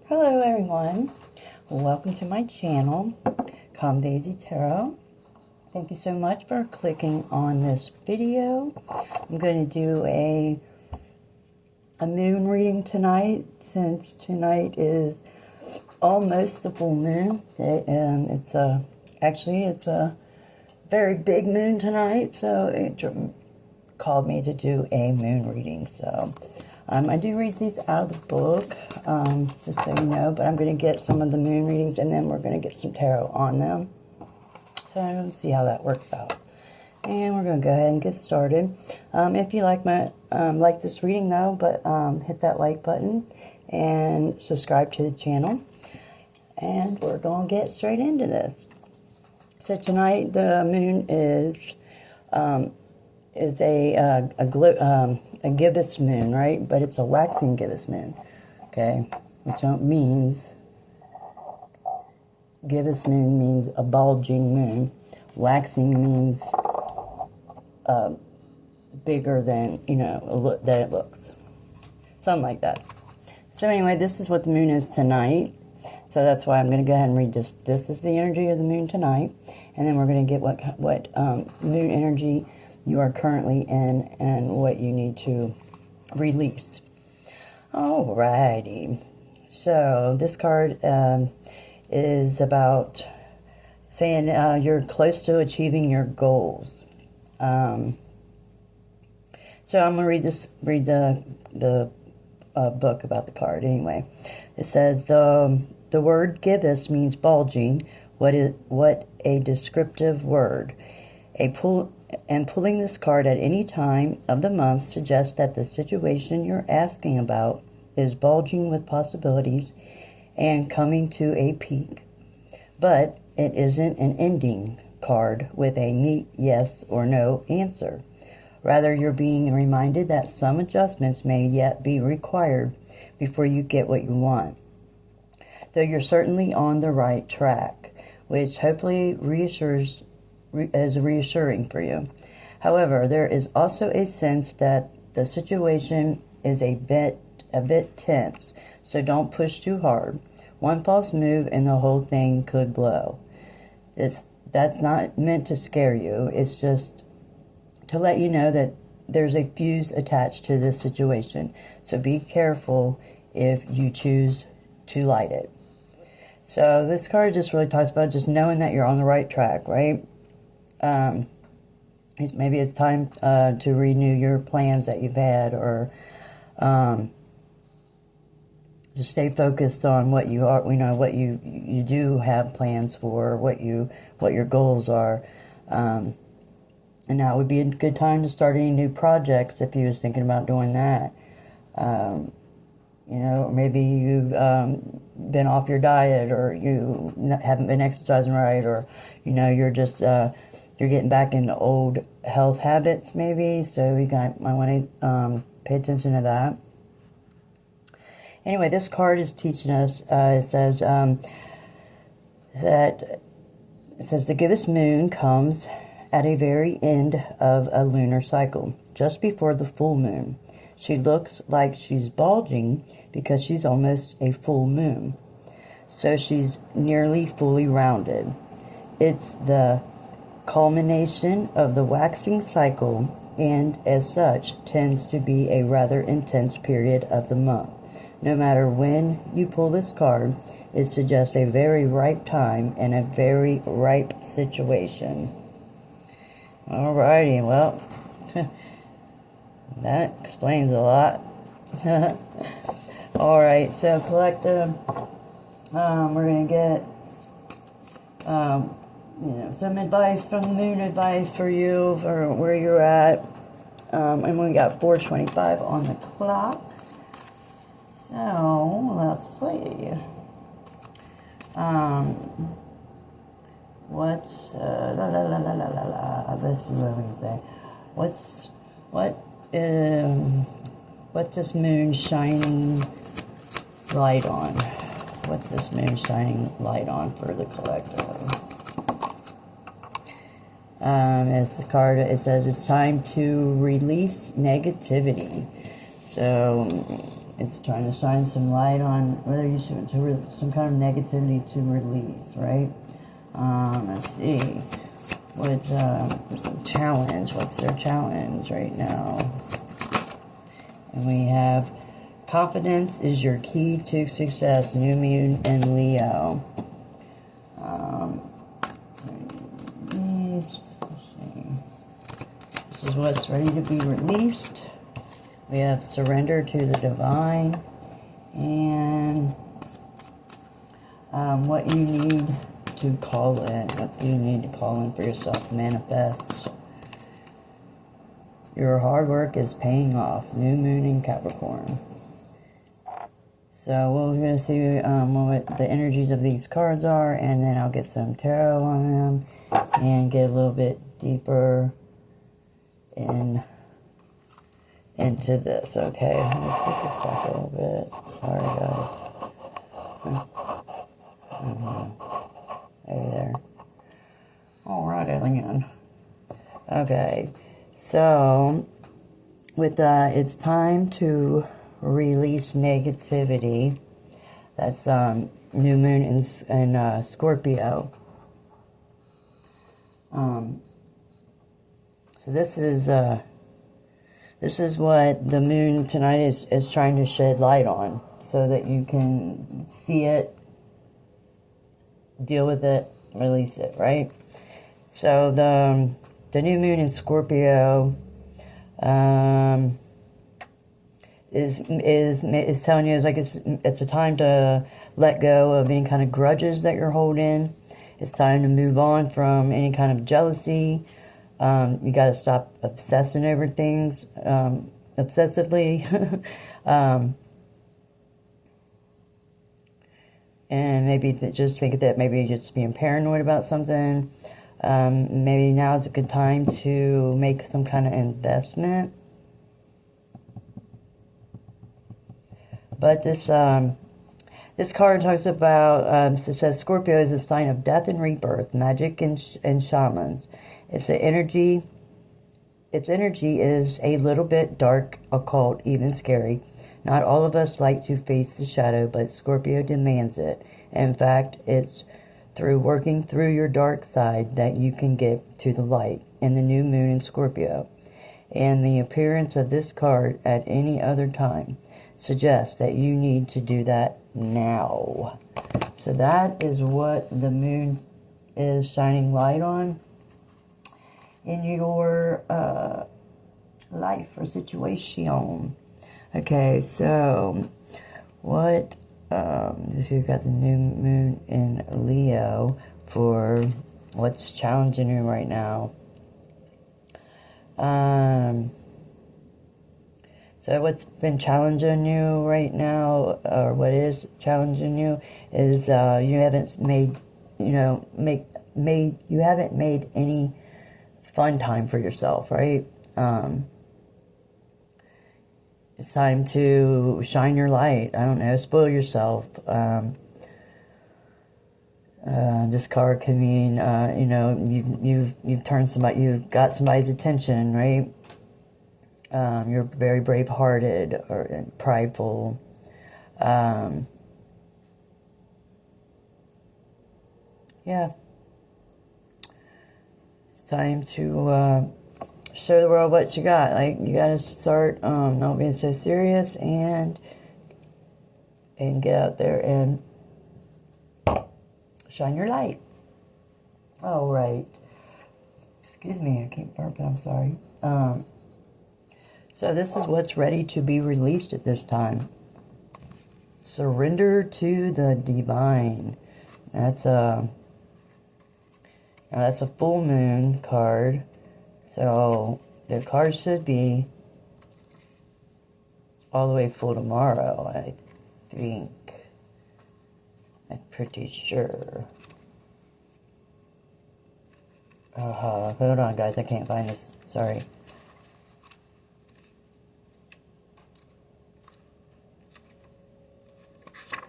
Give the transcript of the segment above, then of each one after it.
Hello everyone, welcome to my channel, Calm Daisy Tarot. Thank you so much for clicking on this video. I'm going to do a moon reading tonight, since tonight is almost the full moon. And it's a very big moon tonight, so it called me to do a moon reading. So I do read these out of the book, just so you know, but I'm going to get some of the moon readings and then we're going to get some tarot on them. So let's see how that works out. And we're going to go ahead and get started. If you like this reading though, hit that like button and subscribe to the channel. And we're going to get straight into this. So tonight the moon is a gibbous moon, right? But it's a waxing gibbous moon, okay? Which means, gibbous moon means a bulging moon. Waxing means bigger than, that it looks. Something like that. So anyway, this is what the moon is tonight. So that's why I'm going to go ahead and read this. This is the energy of the moon tonight. And then we're going to get what moon energy you are currently in and what you need to release. Alrighty. So this card is about saying you're close to achieving your goals. So I'm going to read the book about the card anyway. It says the word gibbous means bulging. What a descriptive word. Pulling this card at any time of the month suggests that the situation you're asking about is bulging with possibilities and coming to a peak. But it isn't an ending card with a neat yes or no answer. Rather, you're being reminded that some adjustments may yet be required before you get what you want. Though you're certainly on the right track, which hopefully is reassuring for you. However, there is also a sense that the situation is a bit tense, so don't push too hard. One false move and the whole thing could blow. That's not meant to scare you. It's just to let you know that there's a fuse attached to this situation. So be careful if you choose to light it. So this card just really talks about just knowing that you're on the right track, right? Maybe it's time to renew your plans that you've had, or just stay focused on what you are, what you do have plans for, what your goals are. And now would be a good time to start any new projects if you was thinking about doing that. Maybe you've been off your diet, or you haven't been exercising right, or you're just you're getting back into old health habits, maybe. So you might want to pay attention to that. Anyway, this card is teaching us. It says the gibbous moon comes at a very end of a lunar cycle, just before the full moon. She looks like she's bulging because she's almost a full moon. So she's nearly fully rounded. It's the culmination of the waxing cycle, and as such tends to be a rather intense period of the month. No matter when you pull this card, it suggests a very ripe time and a very ripe situation. Alrighty, well, that explains a lot. Alright, so collective, we're going to get some advice from the moon, advice for you, for where you're at. And we got 4:25 on the clock. So let's see. Let's see what we can say. What's this moon shining light on? What's this moon shining light on for the collective? As the card, it says it's time to release negativity. So it's trying to shine some light on whether you should some kind of negativity to release, right? Let's see what challenge. What's their challenge right now? And we have confidence is your key to success. New Moon and Leo. Let's see. This is what's ready to be released. We have surrender to the divine, and what you need to call in. What do you need to call in for yourself? Manifest. Your hard work is paying off. New Moon in Capricorn. So we're going to see what the energies of these cards are, and then I'll get some tarot on them and get a little bit deeper into this. Okay, let's get this back a little bit. Sorry, guys. Over there. All right, again. Okay, so with it's time to release negativity. That's new moon in Scorpio. So this is what the moon tonight is trying to shed light on, so that you can see it, deal with it, release it, right? So the new moon in Scorpio is telling you, like, it's a time to let go of any kind of grudges that you're holding. It's time to move on from any kind of jealousy. You got to stop obsessing over things obsessively. And maybe just think that maybe you're just being paranoid about something. Maybe now is a good time to make some kind of investment. But this card talks about, it says Scorpio is a sign of death and rebirth, magic and shamans. Its energy is a little bit dark, occult, even scary. Not all of us like to face the shadow, but Scorpio demands it. In fact, it's through working through your dark side that you can get to the light in the new moon in Scorpio. And the appearance of this card at any other time suggests that you need to do that now. So that is what the moon is shining light on in your life or situation. Okay, so what you've got the new moon in Leo for what's challenging you right now. So what's been challenging you right now, or what is challenging you, is you haven't made any fun time for yourself, right? It's time to shine your light. I don't know, spoil yourself. This card can mean, you've turned somebody, you've got somebody's attention, right? You're very brave-hearted or prideful. Yeah. It's time to show the world what you got. Like, you got to start not being so serious and get out there and shine your light. All right. Excuse me, I keep burping, I'm sorry. So this is what's ready to be released at this time. Surrender to the divine. That's a full moon card. So the card should be all the way full tomorrow, I think. I'm pretty sure. Hold on, guys. I can't find this. Sorry.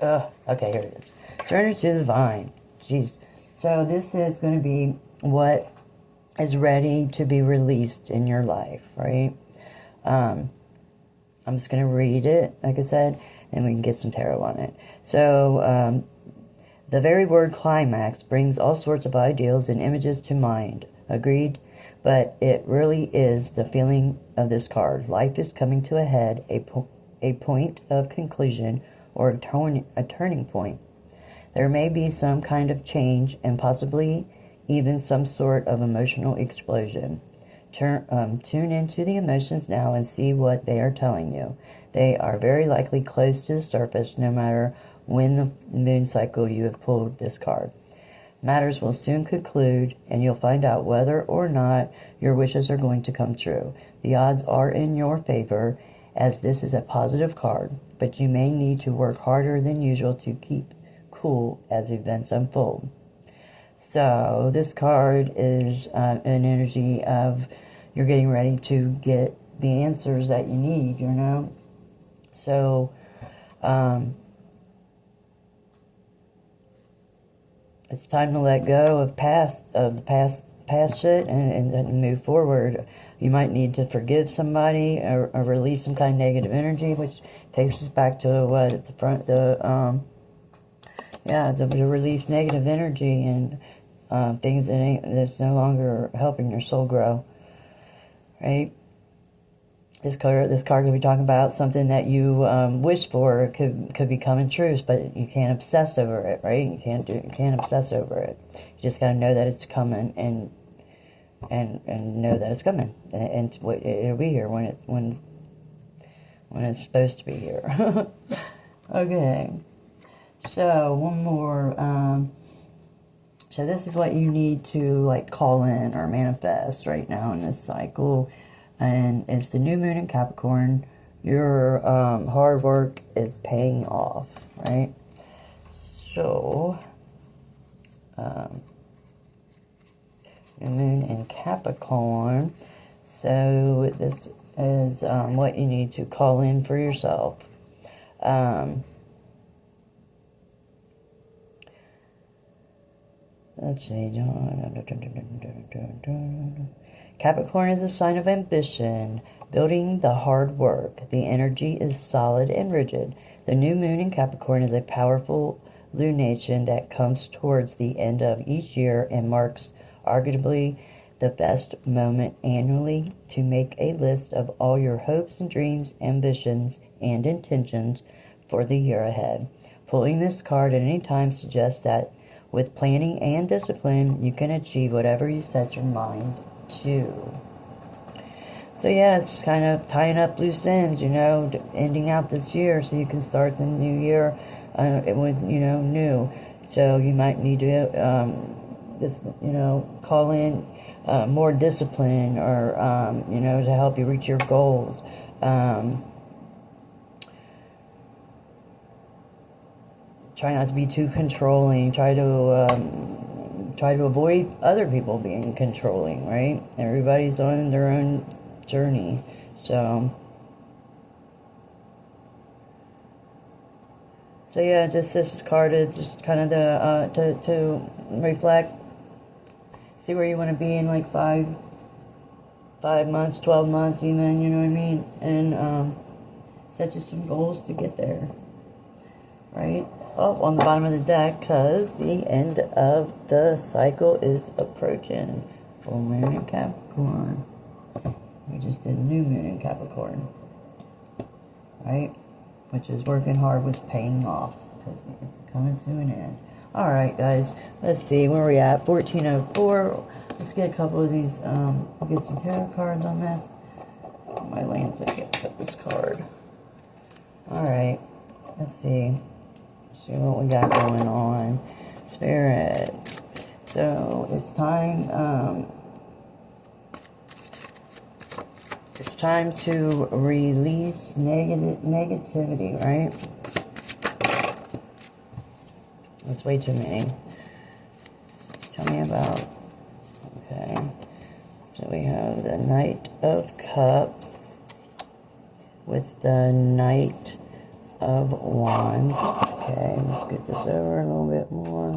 Okay, here it is. Surrender to the divine. Jeez. So this is going to be what is ready to be released in your life, right? I'm just going to read it, like I said, and we can get some tarot on it. So, the very word climax brings all sorts of ideals and images to mind. Agreed? But it really is the feeling of this card. Life is coming to a head, a point of conclusion, or a turning point. There may be some kind of change and possibly even some sort of emotional explosion. Tune into the emotions now and see what they are telling you. They are very likely close to the surface no matter when the moon cycle you have pulled this card. Matters will soon conclude, and you'll find out whether or not your wishes are going to come true. The odds are in your favor, as this is a positive card, but you may need to work harder than usual to keep cool as events unfold. So this card is an energy of you're getting ready to get the answers that you need, you know. So it's time to let go of the past shit and move forward. You might need to forgive somebody or release some kind of negative energy, which takes us back to what at the front to release negative energy and things that's no longer helping your soul grow, right? This card could be talking about something that you wish for could be coming true, but you can't obsess over it, right? You can't obsess over it. You just gotta know that it's coming and know that it's coming, and it'll be here when it's supposed to be here. Okay. So one more. So this is what you need to like call in or manifest right now in this cycle, and it's the new moon in Capricorn. Your hard work is paying off, right? So new moon in Capricorn. So this is what you need to call in for yourself. Let's see. Capricorn is a sign of ambition, building the hard work. The energy is solid and rigid. The new moon in Capricorn is a powerful lunation that comes towards the end of each year and marks arguably the best moment annually to make a list of all your hopes and dreams, ambitions, and intentions for the year ahead. Pulling this card at any time suggests that with planning and discipline, you can achieve whatever you set your mind to. So yeah, it's kind of tying up loose ends, you know, ending out this year so you can start the new year with, you know, new. So you might need to call in more discipline or, to help you reach your goals. Try not to be too controlling. Try to avoid other people being controlling, right? Everybody's on their own journey. So yeah, just this card is just kind of the to reflect, see where you want to be in like 5 months, 12 months even, you know what I mean? And set you some goals to get there, right? Oh, on the bottom of the deck, because the end of the cycle is approaching. Full moon in Capricorn. We just did new moon in Capricorn, right? Which is working hard was paying off because it's coming to an end. All right, guys. Let's see where we at. 1404. Let's get a couple of these. I'll get some tarot cards on this. My lamp ticket. Put this card. All right. Let's see. See what we got going on. Spirit. So it's time. It's time to release negativity, right? That's way too many. Tell me about. Okay. So we have the Knight of Cups with the Knight of Wands. Okay, let's get this over a little bit more.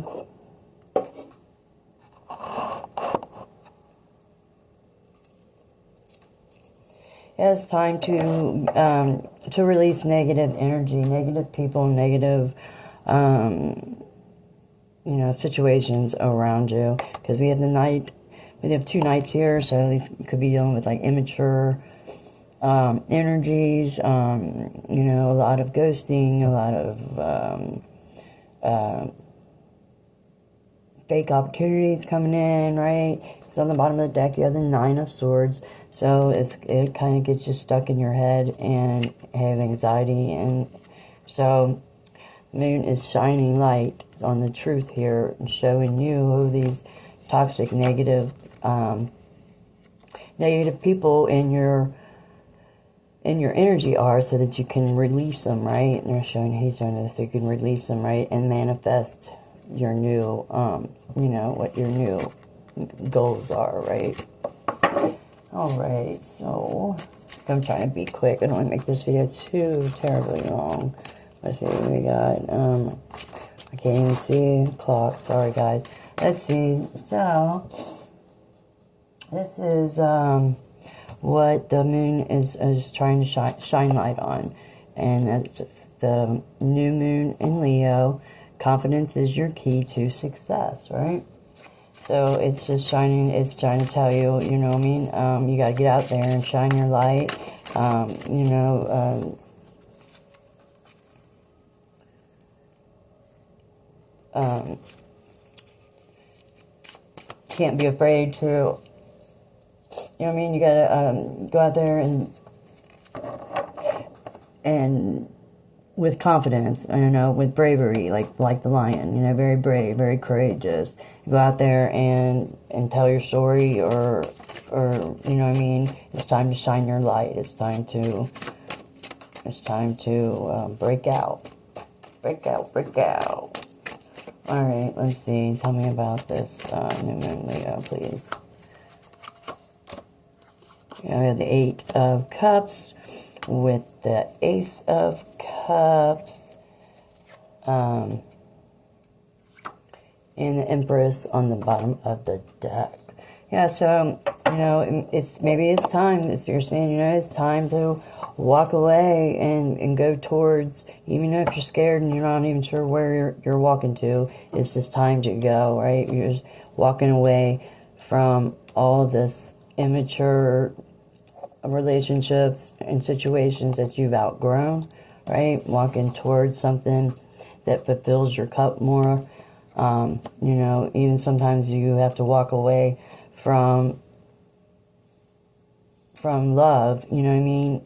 Yeah, it's time to release negative energy, negative people, negative, situations around you. Because we have the Knight, we have 2 Knights here, so these could be dealing with like immature energies, a lot of ghosting, a lot of fake opportunities coming in, right? Because on the bottom of the deck you have the 9 of Swords, so it kind of gets you stuck in your head and have anxiety, and so Moon is shining light on the truth here and showing you who these toxic, negative people in your energy are, so that you can release them, right? And he's showing this, so you can release them, right? And manifest your new, what your new goals are, right? Alright, so I'm trying to be quick. I don't want to make this video too terribly long. Let's see what we got. I can't even see the clock. Sorry, guys. Let's see. So, this is what the moon is trying to shine light on. And that's just the new moon in Leo. Confidence is your key to success, right? So it's just shining, it's trying to tell you, you know what I mean? You got to get out there and shine your light. Can't be afraid to, you know what I mean? You got to go out there and with confidence, with bravery, like the lion, very brave, very courageous. Go out there and tell your story, or you know what I mean. It's time to shine your light. It's time to break out. All right, let's see. Tell me about this new moon, Leo, please. We have the 8 of Cups with the Ace of Cups, and the Empress on the bottom of the deck. Yeah, so, maybe it's time, as you're saying, it's time to walk away and go towards, even if you're scared and you're not even sure where you're walking to, it's just time to go, right? You're just walking away from all this immature relationships and situations that you've outgrown, right? Walking towards something that fulfills your cup more. Even sometimes you have to walk away from love, you know what I mean?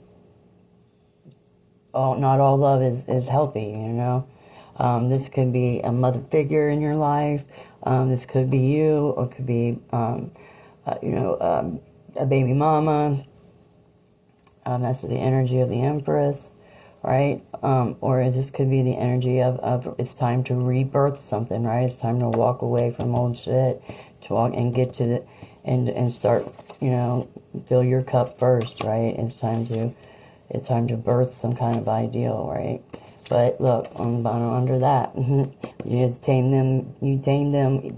Not all love is healthy, This could be a mother figure in your life. This could be you, or it could be, a baby mama. That's the energy of the Empress, right? Or it just could be the energy of it's time to rebirth something, right? It's time to walk away from old shit, to walk and get to the, and start, fill your cup first, right? It's time to birth some kind of ideal, right? But look, on the bottom under that, you just tamed them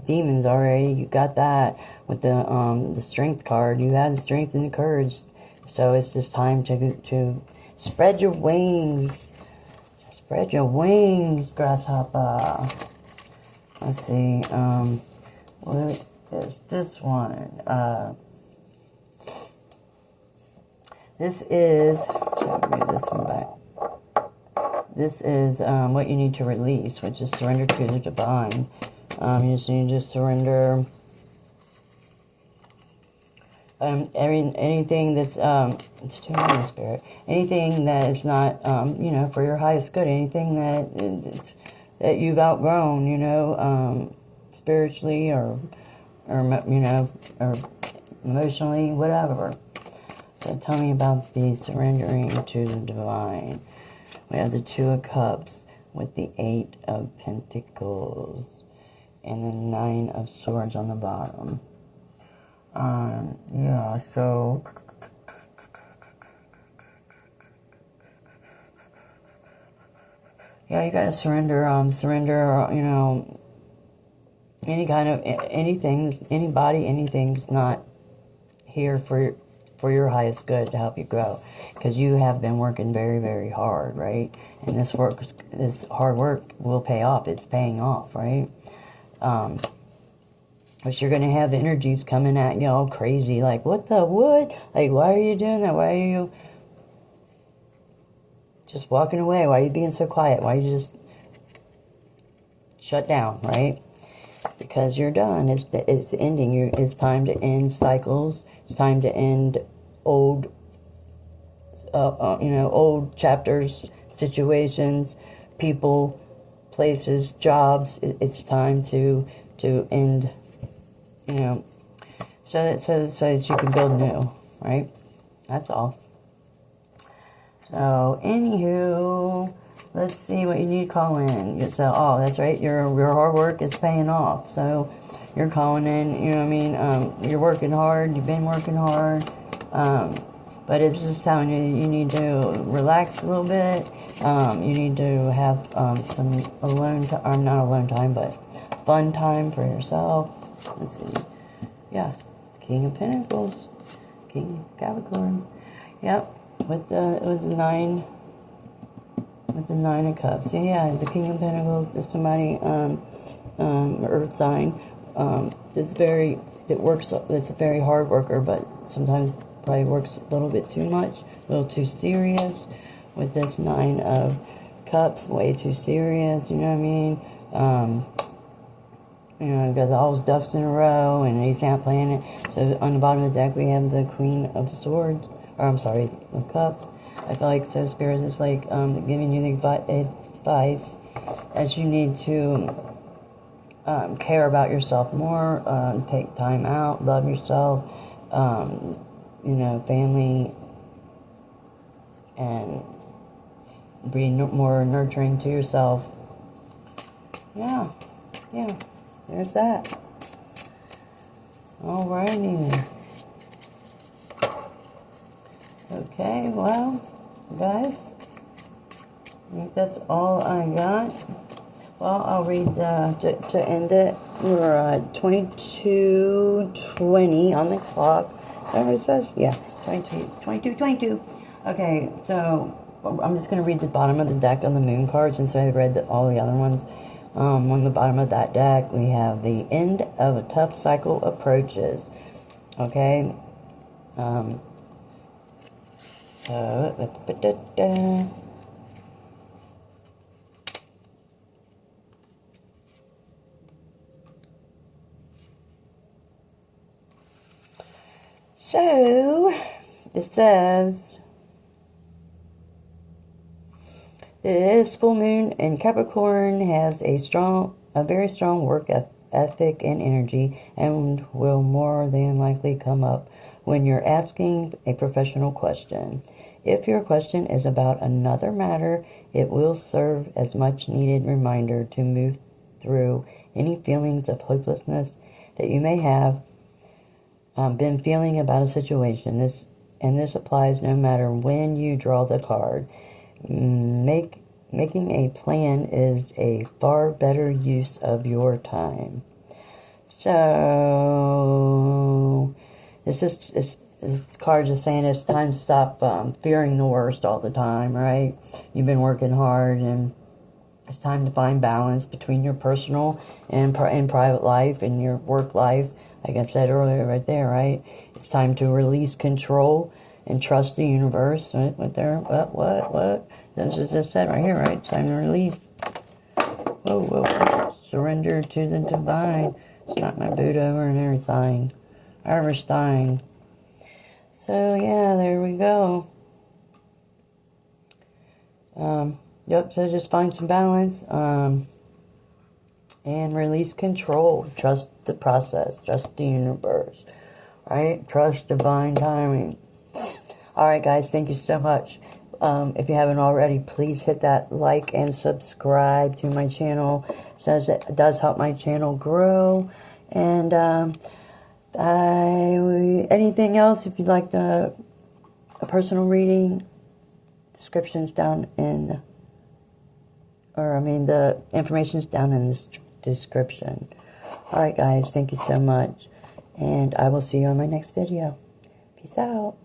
demons already. You got that with the strength card. You had the strength and the courage. So it's just time to spread your wings. Spread your wings, grasshopper. Let's see. What is this one? This is, move this one back. This is what you need to release, which is surrender to the divine. You just need to surrender anything that's, it's too many, Spirit. Anything that is not, for your highest good. Anything that you've outgrown, spiritually or emotionally, whatever. So tell me about the surrendering to the divine. We have the 2 of Cups with the 8 of Pentacles and the 9 of Swords on the bottom. Yeah, so yeah, you gotta surrender, any kind of, anything, anybody, anything's not here for for your highest good, to help you grow. Because you have been working very, very hard, right? And this hard work will pay off. It's paying off, right? But you're going to have energies coming at you all crazy. Like, what the wood? Like, why are you doing that? Why are you just walking away? Why are you being so quiet? Why are you just shut down, right? Because you're done. It's ending. It's time to end cycles. It's time to end old, old chapters, situations, people, places, jobs. It's time to end. So that you can build new, right? That's all. So, anywho, let's see what you need to call in. So, that's right, your hard work is paying off. So, you're calling in, you know what I mean? You're working hard, you've been working hard, but it's just telling you that you need to relax a little bit. You need to have some not alone time, but fun time for yourself. Let's see. Yeah, King of Pentacles, King of Capricorns. Yep, with the nine of Cups. Yeah, the King of Pentacles is somebody Earth sign. It's a very hard worker, but sometimes probably works a little bit too much, a little too serious. With this Nine of Cups, way too serious. You know what I mean? Got all his ducks in a row, and he's not playing it. So on the bottom of the deck, we have the Queen of Swords, of Cups. I feel like Spirit is like giving you the advice that you need to care about yourself more, take time out, love yourself, family, and be more nurturing to yourself. Yeah. There's that. Alrighty. Okay, well, guys, I think that's all I got. Well, I'll read to end it. We're at 22:20 on the clock. Is that what it says? Yeah, 22:22. Okay, so I'm just going to read the bottom of the deck on the moon card since I read all the other ones. On the bottom of that deck, we have the end of a tough cycle approaches. Okay. So, it says, this full moon in Capricorn has a very strong work ethic and energy, and will more than likely come up when you're asking a professional question. If your question is about another matter, it will serve as much needed reminder to move through any feelings of hopelessness that you may have been feeling about a situation. This applies no matter when you draw the card. Making a plan is a far better use of your time. So this card is saying it's time to stop fearing the worst all the time, right? You've been working hard, and it's time to find balance between your personal and private life and your work life. Like I said earlier, right there, right? It's time to release control and trust the universe. Right? What? This is just said right here, right? It's time to release. Whoa. Surrender to the divine. It's not my boot over and everything. Harvesting. So, yeah, there we go. So just find some balance. And release control. Trust the process. Trust the universe. Right? Trust divine timing. Alright, guys. Thank you so much. If you haven't already, please hit that like and subscribe to my channel. It does help my channel grow. And anything else, if you'd like a personal reading, description's down in, the information's down in the description. Alright, guys, thank you so much. And I will see you on my next video. Peace out.